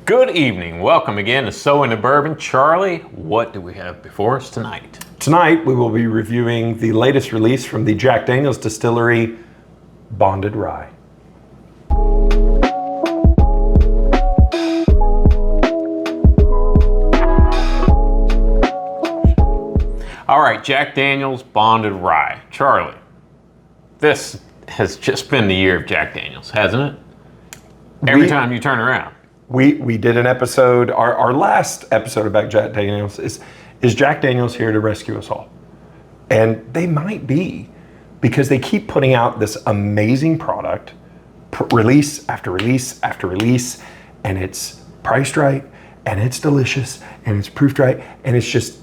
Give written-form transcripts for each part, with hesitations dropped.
Good evening. Welcome again to So Into Bourbon. Charlie, what do we have before us tonight? Tonight we will be reviewing the latest release from the Jack Daniels Distillery, Bonded Rye. All right, Jack Daniels Bonded Rye. Charlie, this has just been the year of Jack Daniels, hasn't it? Every time you turn around. We did an episode, our last episode about Jack Daniels is Jack Daniels here to rescue us all? And they might be, because they keep putting out this amazing product, release after release after release, and it's priced right, and it's delicious, and it's proofed right, and it's just,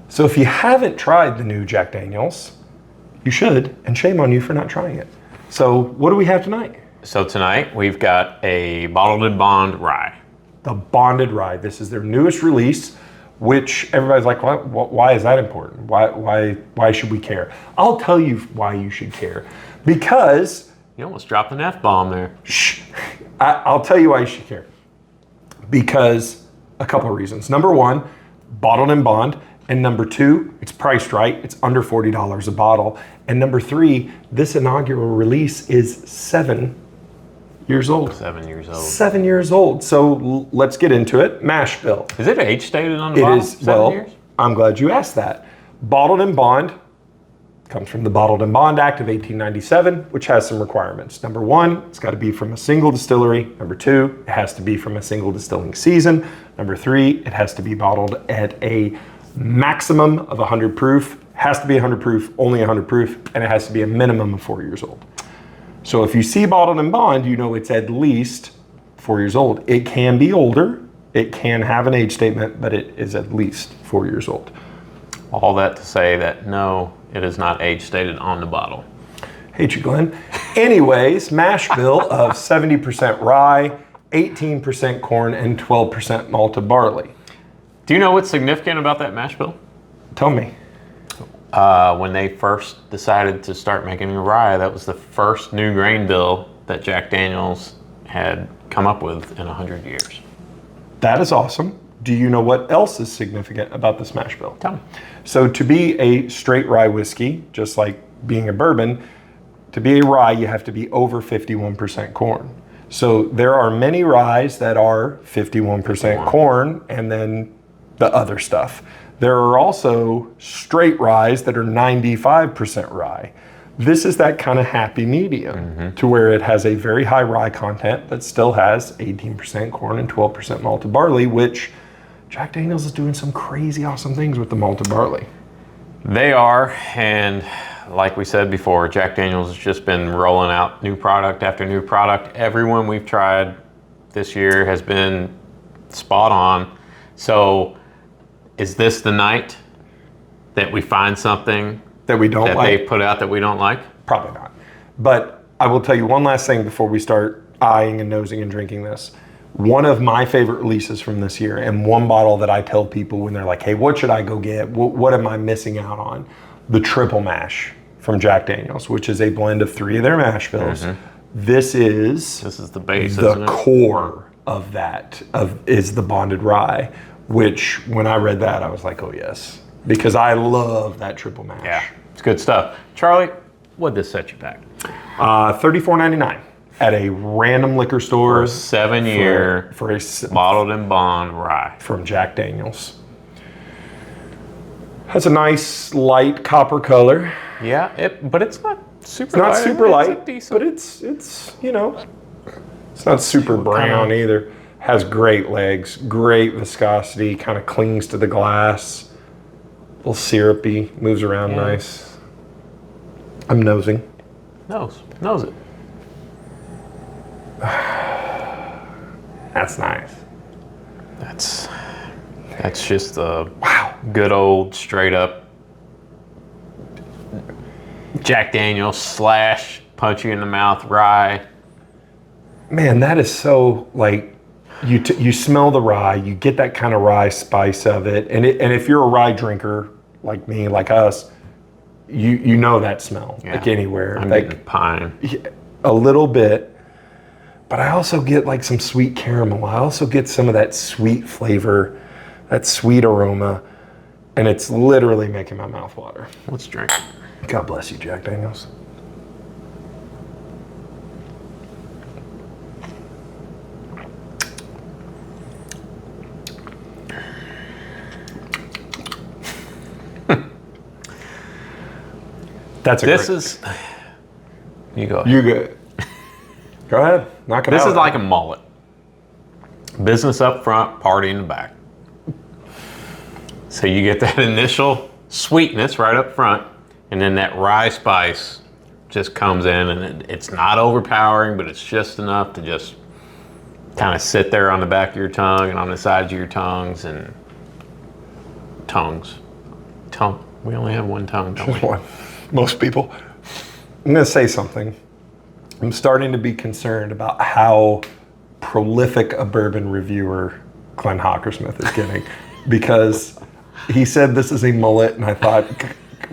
So if you haven't tried the new Jack Daniels, you should, and shame on you for not trying it. So what do we have tonight? So tonight we've got a bottled and bond rye. The Bonded Rye. This is their newest release, which everybody's like, why is that important? Why should we care? I'll tell you why you should care. Because... You almost dropped an F-bomb there. Shh. I'll tell you why you should care. Because a couple of reasons. Number one, bottled and bond. And number two, it's priced right. It's under $40 a bottle. And number three, this inaugural release is 7 years old. 7 years old. 7 years old. So let's get into it. Mash bill. Is it age stated on the bottle? It is. 7 years? I'm glad you asked that. Bottled and bond comes from the Bottled and Bond Act of 1897, which has some requirements. Number one, it's got to be from a single distillery. Number two, it has to be from a single distilling season. Number three, it has to be bottled at a maximum of 100 proof. Has to be 100 proof, only 100 proof, and it has to be a minimum of 4 years old. So if you see bottled and bond, you know it's at least 4 years old. It can be older, it can have an age statement, but it is at least 4 years old. All that to say that no, it is not age stated on the bottle. Hate you, Glenn. Anyways, mash bill of 70% rye, 18% corn, and 12% malted barley. Do you know what's significant about that mash bill? Tell me. When they first decided to start making rye, that was the first new grain bill that Jack Daniels had come up with in 100 years. That is awesome. Do you know what else is significant about this mash bill? Tell me. So to be a straight rye whiskey, just like being a bourbon, to be a rye, you have to be over 51% corn. So there are many ryes that are 51% corn and then the other stuff. There are also straight ryes that are 95% rye. This is that kind of happy medium to where it has a very high rye content but still has 18% corn and 12% malted barley, which Jack Daniels is doing some crazy awesome things with the malted barley. They are, and like we said before, Jack Daniels has just been rolling out new product after new product. Everyone we've tried this year has been spot on. So is this the night that we find something that we don't like? They put out that we don't like? Probably not. But I will tell you one last thing before we start eyeing and nosing and drinking this. One of my favorite releases from this year, and one bottle that I tell people when they're like, hey, what should I go get? What am I missing out on? The triple mash from Jack Daniels, which is a blend of 3 of their mash bills. This is the base, the core of that, is the Bonded Rye, which when I read that, I was like, oh yes, because I love that triple mash. Yeah, it's good stuff. Charlie, what'd this set you back? $34.99 at a random liquor store. For a 7-year for a bottled and bond rye. From Jack Daniels. Has a nice light copper color. Yeah, but it's not super light. It's not super light, it's decent. but it's you know, it's not super brown either. Has great legs, great viscosity, kind of clings to the glass. A little syrupy, moves around nice. I'm nosing. Nose it. That's nice. That's just the good old straight up Jack Daniels / punch you in the mouth rye. Man, that is so like you smell the rye, you get that kind of rye spice of it, and if you're a rye drinker like me, like us, you know that smell like anywhere. I'm like getting pine. A little bit. but I also get like some sweet caramel. I also get some of that sweet flavor, that sweet aroma, and it's literally making my mouth water. Let's drink. God bless you, Jack Daniels. That's a This is. You go ahead. You good. Go ahead. Knock it out. This is like a mullet. Business up front, party in the back. So you get that initial sweetness right up front, and then that rye spice just comes in, and it's not overpowering, but it's just enough to just kind of sit there on the back of your tongue and on the sides of your tongues and tongues. We only have one tongue, don't we? One. Most people. I'm going to say something. I'm starting to be concerned about how prolific a bourbon reviewer Glenn Hockersmith is getting, because he said this is a mullet, and I thought,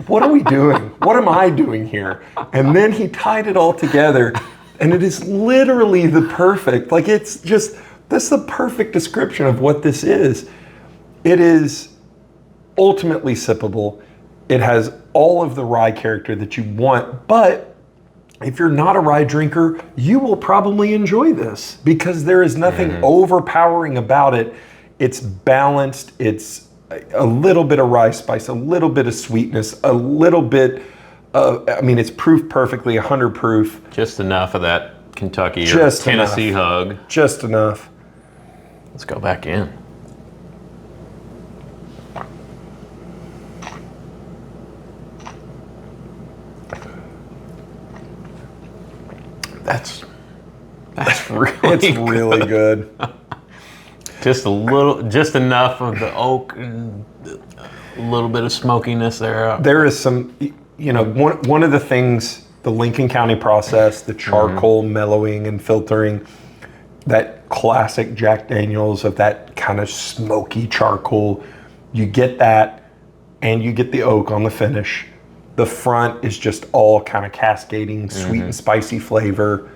what are we doing? What am I doing here? And then he tied it all together, and it is literally the perfect, like it's just, this is the perfect description of what this is. It is ultimately sippable. It has all of the rye character that you want, but if you're not a rye drinker, you will probably enjoy this because there is nothing overpowering about it. It's balanced. It's a little bit of rye spice, a little bit of sweetness, a little bit of, I mean, it's proof perfectly, 100 proof. Just enough of that Kentucky or Just Tennessee enough. hug. Just enough. Let's go back in. That's really It's really good. Just a little, just enough of the oak and a little bit of smokiness there. There is some, you know, one of the things, the Lincoln County process, the charcoal mellowing and filtering, that classic Jack Daniels of that kind of smoky charcoal, you get that and you get the oak on the finish. The front is just all kind of cascading sweet and spicy flavor.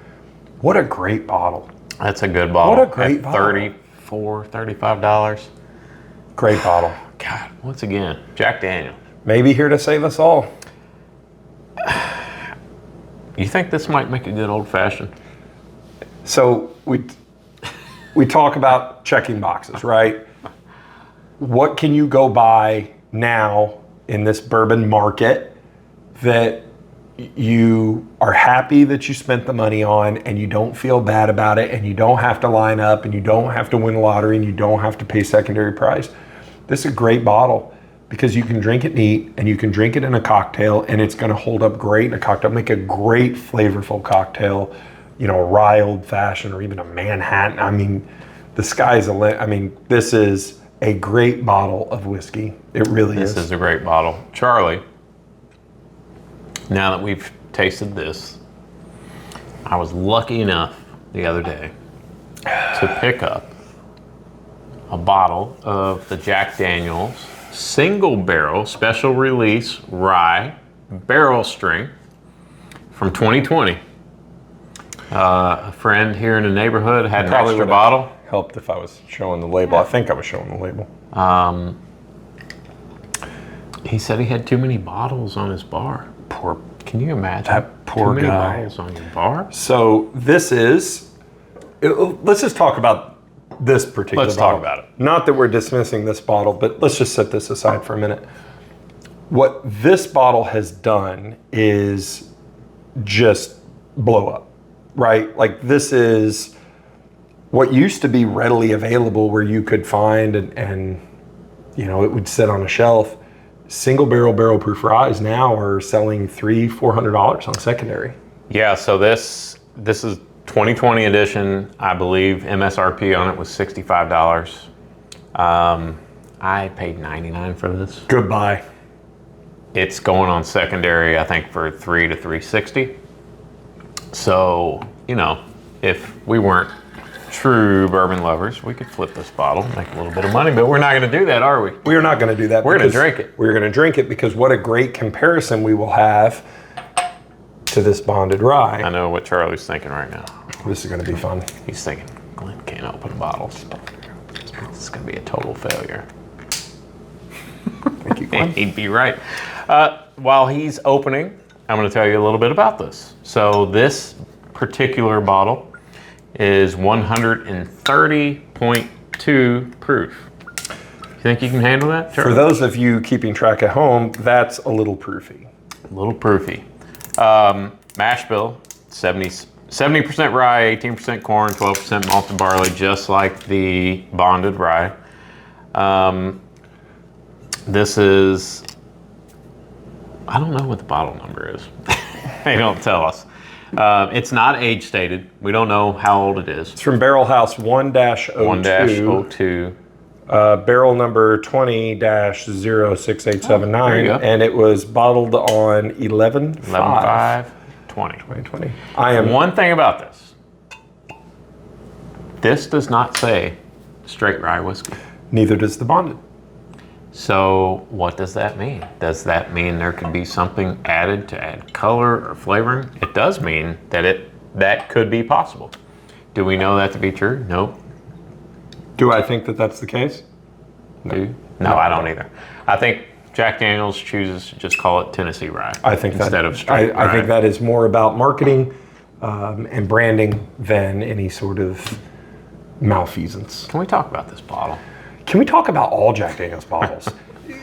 What a great bottle. That's a good bottle. What a great bottle. $34, $35. Great bottle. God, once again, Jack Daniels. Maybe here to save us all. You think this might make a good old fashioned? So we talk about checking boxes, right? What can you go buy now in this bourbon market that you are happy that you spent the money on and you don't feel bad about it and you don't have to line up and you don't have to win a lottery and you don't have to pay secondary price? This is a great bottle because you can drink it neat and you can drink it in a cocktail and it's going to hold up great in a cocktail, make a great flavorful cocktail, you know, a rye old fashioned or even a Manhattan. I mean, the sky's the limit. I mean, this is a great bottle of whiskey. It really is. This is a great bottle. Charlie, now that we've tasted this, I was lucky enough the other day to pick up a bottle of the Jack Daniels single barrel special release rye barrel strength from 2020. A friend here in the neighborhood had an extra bottle. Helped if I was showing the label. I think I was showing the label. He said he had too many bottles on his bar. Can you imagine? That poor too many guy. bottles on your bar? So this is, let's just talk about this particular Let's bottle. talk about it. Not that we're dismissing this bottle, but let's just set this aside for a minute. What this bottle has done is just blow up, right? Like this is what used to be readily available where you could find and you know, it would sit on a shelf. Single barrel proof ryes now are selling $300-400 on secondary. Yeah, so this is 2020 edition. I believe MSRP on it was $65. I paid $99 for this. Goodbye. It's going on secondary, I think, for $300 to $360. So, you know, if we weren't true bourbon lovers, we could flip this bottle, make a little bit of money, but we're not going to do that, are we? We're not going to do that. We're going to drink it. We're going to drink it because what a great comparison we will have to this bonded rye. I know what Charlie's thinking right now. This is going to be fun. He's thinking, Glenn can't open bottles. This is going to be a total failure. Thank you, Glenn. He'd be right. While he's opening, I'm going to tell you a little bit about this. So this particular bottle is 130.2 proof. You think you can handle that, Charlie? For those of you keeping track at home, that's a little proofy. A little proofy. Mash bill, 70% rye, 18% corn, 12% malted barley, just like the bonded rye. This is, I don't know what the bottle number is. They don't tell us. It's not age stated. We don't know how old it is. It's from Barrel House 1-02. 1-02. Barrel number 20-06879, and it was bottled on 11/5/2020. One thing about this. This does not say straight rye whiskey. Neither does the bonded. So what does that mean? Does that mean there could be something added to add color or flavoring? It does mean that could be possible. Do we know that to be true? Nope. Do I think that that's the case? No, I don't either. I think Jack Daniels chooses to just call it Tennessee rye. I think instead of straight rye. I think that is more about marketing and branding than any sort of malfeasance. Can we talk about this bottle? Can we talk about all Jack Daniels bottles?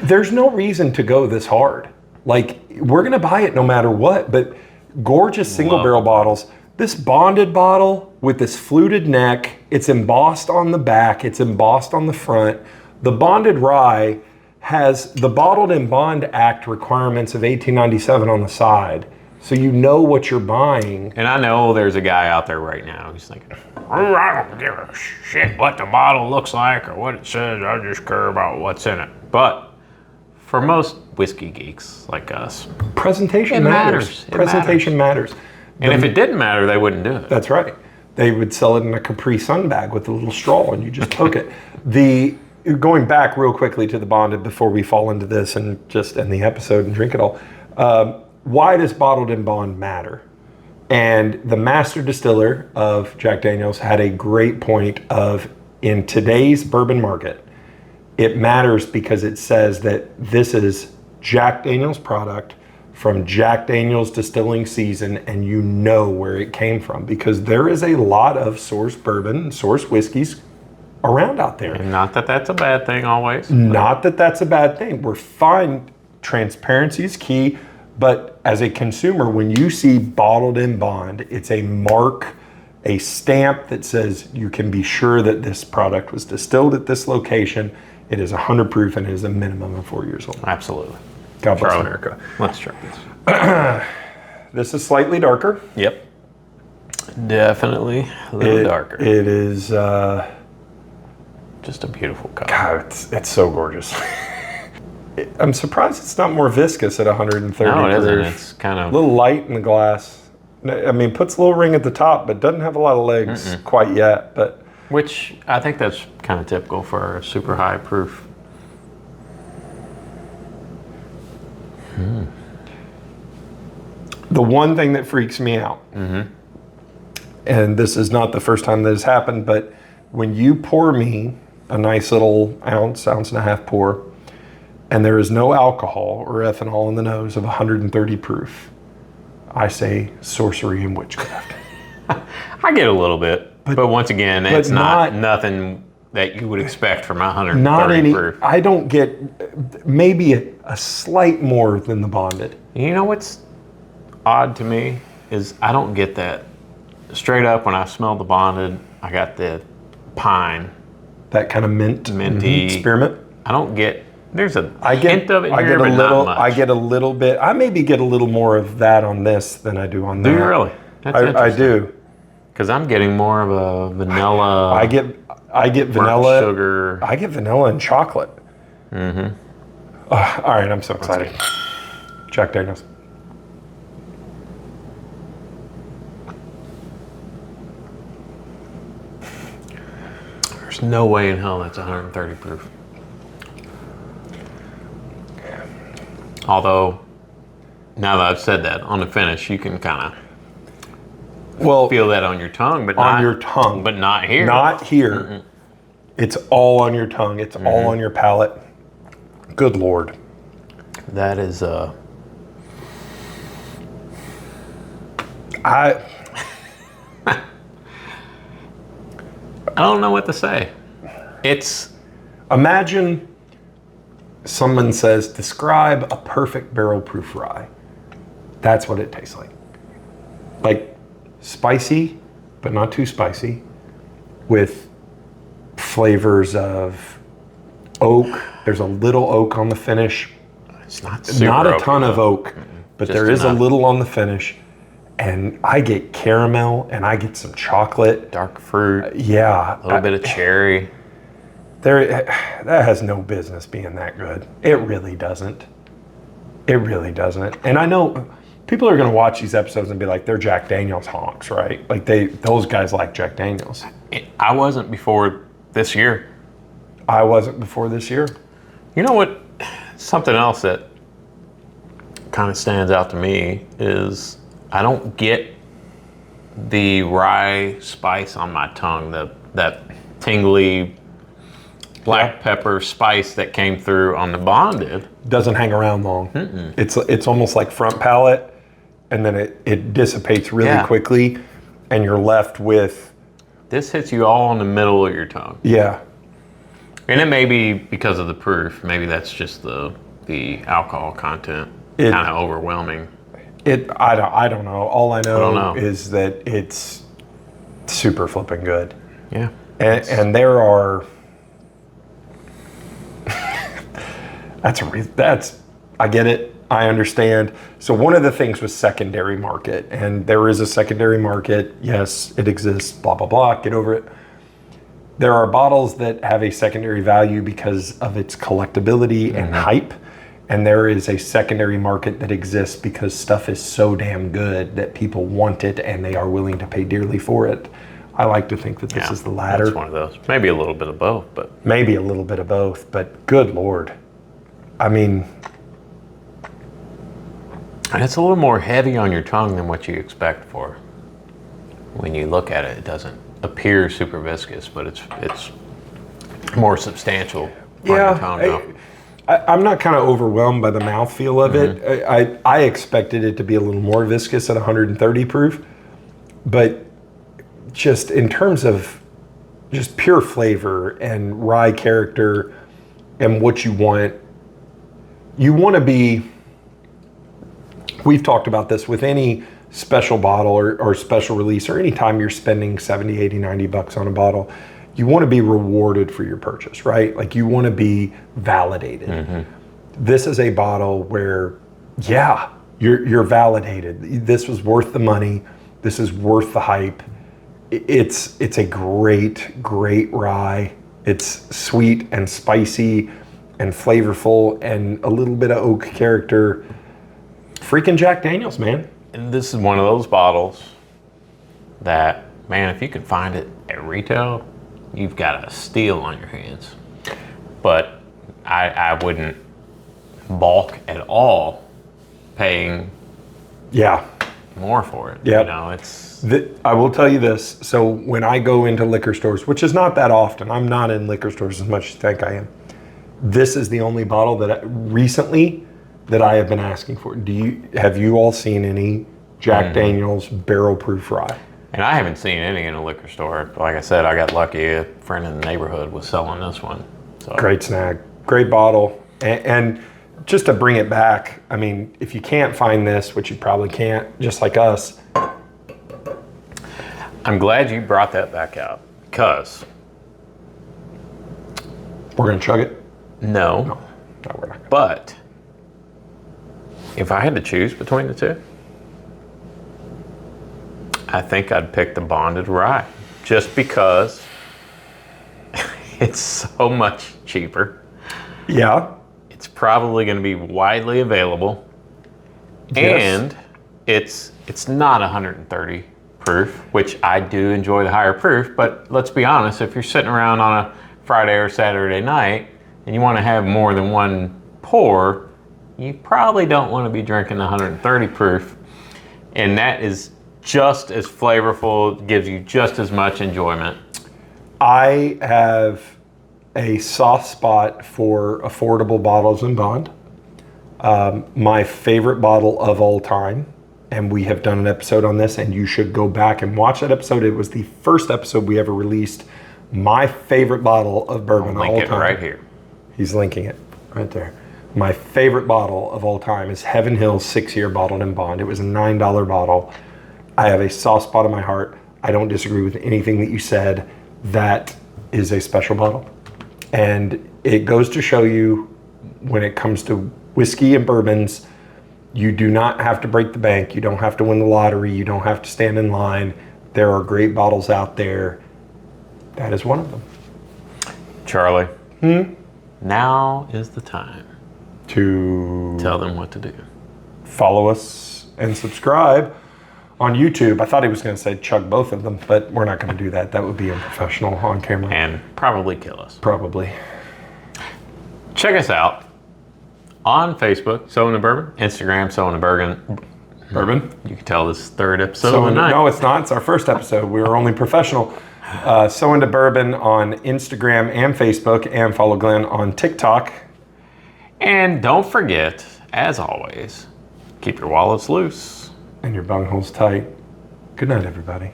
There's no reason to go this hard. Like, we're gonna buy it no matter what, but gorgeous single barrel bottles. This bonded bottle with this fluted neck, it's embossed on the back, it's embossed on the front. The bonded rye has the Bottled in Bond Act requirements of 1897 on the side. So you know what you're buying. And I know there's a guy out there right now who's thinking, oh, I don't give a shit what the bottle looks like or what it says. I just care about what's in it. But for most whiskey geeks like us, presentation matters. Presentation matters. And if it didn't matter, they wouldn't do it. That's right. They would sell it in a Capri Sun bag with a little straw and you just poke it. Going back real quickly to the bonded before we fall into this and just end the episode and drink it all. Why does Bottled in Bond matter? And the master distiller of Jack Daniels had a great point of, in today's bourbon market, it matters because it says that this is Jack Daniels product from Jack Daniels distilling season, and you know where it came from because there is a lot of source bourbon and source whiskeys around out there. And not that that's a bad thing always. Not that that's a bad thing. We're fine. Transparency is key. But as a consumer, when you see Bottled in Bond, it's a mark, a stamp that says you can be sure that this product was distilled at this location. It is 100 proof and it is a minimum of 4 years old. Absolutely. God bless America. Let's try this. This is slightly darker. Yep. Definitely a little darker. It is just a beautiful color. God, it's so gorgeous. I'm surprised it's not more viscous at 130 No, it proof. isn't. It's kind of a little light in the glass. I mean, puts a little ring at the top, but doesn't have a lot of legs quite yet. But which I think that's kind of typical for a super high proof. The one thing that freaks me out, and this is not the first time that has happened, but when you pour me a nice little ounce and a half pour, and there is no alcohol or ethanol in the nose of 130 proof, I say sorcery and witchcraft. I get a little bit, but once again, it's not nothing that you would expect from 130 proof. I don't get maybe a slight more than the bonded. You know what's odd to me is I don't get that. Straight up, when I smell the bonded, I got the pine. That kind of minty spearmint. I don't get. There's a hint of it here, but not much. I get a little bit. I maybe get a little more of that on this than I do on that. Do you really? That's I do. Because I'm getting more of a vanilla. I get vanilla sugar. I get vanilla and chocolate. All right, I'm so excited. Jack Daniels. There's no way in hell that's 130 proof. Although, now that I've said that, on the finish, you can kind of Well, feel that on your tongue, but on not your tongue. but not here. Not here. It's all on your tongue. It's all on your palate. Good Lord. That is I don't know what to say. It's imagine someone says, describe a perfect barrel proof rye. That's what it tastes like. Like spicy, but not too spicy, with flavors of oak. There's a little oak on the finish. it's not super Not a oaky, ton of though. oak, but Just there is enough. a little on the finish. And I get caramel and I get some chocolate. Dark fruit, Yeah. a little bit of cherry. That has no business being that good. It really doesn't. It really doesn't. And I know people are going to watch these episodes and be like, they're Jack Daniels honks, right? Like those guys like Jack Daniels. I wasn't before this year. I wasn't before this year. You know what? Something else that kind of stands out to me is I don't get the rye spice on my tongue, that tingly black pepper spice that came through on the bonded. Doesn't hang around long. It's almost like front palate, and then it dissipates really quickly, and you're left with This hits you all in the middle of your tongue. yeah. And it may be because of the proof. Maybe that's just the alcohol content It- kind of overwhelming. I don't know. All I don't know know. is that it's super flipping good. Yeah. And there are that's I get it. I understand. So one of the things was secondary market, and there is a secondary market. Yes, it exists, blah, blah, blah. Get over it. There are bottles that have a secondary value because of its collectability and hype. And there is a secondary market that exists because stuff is so damn good that people want it and they are willing to pay dearly for it. I like to think that this is the latter. That's one of those. Maybe a little bit of both, but Maybe a little bit of both, but good Lord. I mean, and it's a little more heavy on your tongue than what you expect for. When you look at it, it doesn't appear super viscous, but it's more substantial on your tongue. though. I'm not kind of overwhelmed by the mouthfeel of it. I expected it to be a little more viscous at 130 proof, but just in terms of just pure flavor and rye character and what you want to be, we've talked about this with any special bottle or special release, or anytime you're spending 70, 80, 90 bucks on a bottle, you want to be rewarded for your purchase, right? Like you want to be validated. This is a bottle where, yeah, you're validated. This was worth the money. This is worth the hype. It's a great rye. It's sweet and spicy and flavorful and a little bit of oak character. Freaking Jack Daniels, man. And this is one of those bottles that, man, if you can find it at retail, you've got a steal on your hands. But I wouldn't balk at all paying more for it. Yeah. You know, it's I will tell you this. So when I go into liquor stores, which is not that often, I'm not in liquor stores as much as you think I am. This is the only bottle that recently that I have been asking for. Have you all seen any Jack Daniels barrel proof rye? and I haven't seen any in a liquor store. Like I said, I got lucky. A friend in the neighborhood was selling this one. So Great snag, great bottle. And just to bring it back, I mean, if you can't find this, which you probably can't, just like us. I'm glad you brought that back out, because We're gonna chug it? no, No, we're not. but if I had to choose between the two, I think I'd pick the bonded rye, just because it's so much cheaper. Yeah. It's probably going to be widely available, Yes. and it's not 130 proof, which I do enjoy the higher proof. But let's be honest, if you're sitting around on a Friday or Saturday night and you want to have more than one pour, you probably don't want to be drinking 130 proof, and that is just as flavorful, gives you just as much enjoyment. I have a soft spot for affordable bottles and bond. My favorite bottle of all time, and we have done an episode on this, and you should go back and watch that episode. It was the first episode we ever released. My favorite bottle of bourbon of all Link it time. right here. He's linking it right there. My favorite bottle of all time is Heaven Hill's 6-year bottled in bond. It was a $9 bottle. I have a soft spot in my heart. I don't disagree with anything that you said. That is a special bottle. And it goes to show you, when it comes to whiskey and bourbons, you do not have to break the bank. You don't have to win the lottery. You don't have to stand in line. There are great bottles out there. That is one of them. Charlie, now is the time To tell them what to do. follow us and subscribe on YouTube. I thought he was going to say chug both of them, but we're not going to do that. That would be unprofessional on camera. And probably kill us. Probably. Check us out on Facebook, So Into Bourbon, Instagram, So Into Bourbon. Bourbon? You can tell this third episode So of the night. no, it's not. It's our first episode. We were only professional. So Into Bourbon on Instagram and Facebook, and follow Glenn on TikTok. And don't forget, as always, keep your wallets loose. And your bungholes tight. Good night, everybody.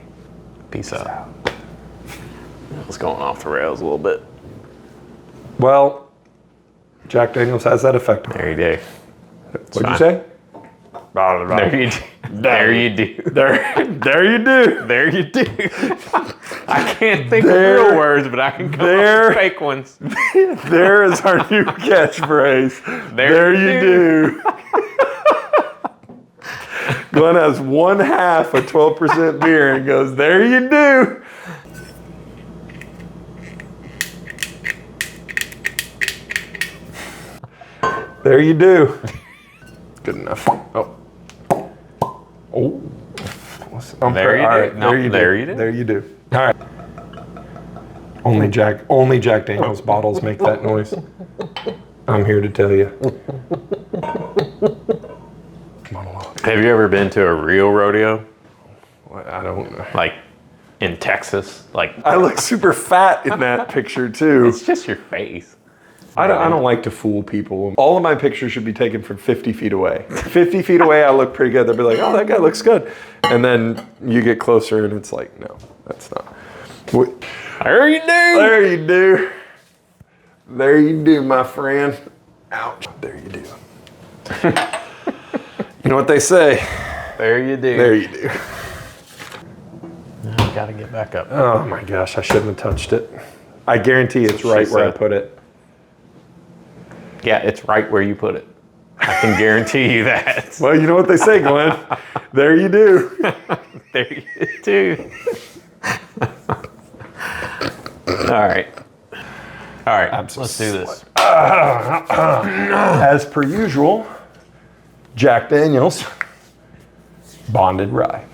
Peace out. That was going off the rails a little bit. Well, Jack Daniels has that effect. There you do. What'd you say? There you do. There you do. There you do. There you do. I can't think of real words, but I can come up with fake ones. There is our new catchphrase. There you do. Glenn has 1/2 a 12% beer and goes, there you do. There you do. Good enough. Oh. Oh. There you do. All right, No, there you do. There you do. All right. Only Jack Daniels bottles make that noise. I'm here to tell you. Monologue. Have you ever been to a real rodeo? I don't know. Like in Texas? Like, I look super fat in that picture too. it's just your face. I don't like to fool people. All of my pictures should be taken from 50 feet away. 50 feet away, I look pretty good. They'll be like, oh, that guy looks good. And then you get closer and it's like, no, that's not. There you do. There you do. There you do, my friend. Ouch. There you do. You know what they say? There you do. There you do. Now I gotta get back up. Oh my gosh, I shouldn't have touched it. I guarantee it's right where I put it. Yeah, it's right where you put it. I can guarantee you that. Well, you know what they say, Glenn. There you do. There you do. All right. All right, let's do this. As per usual, Jack Daniels, bonded rye.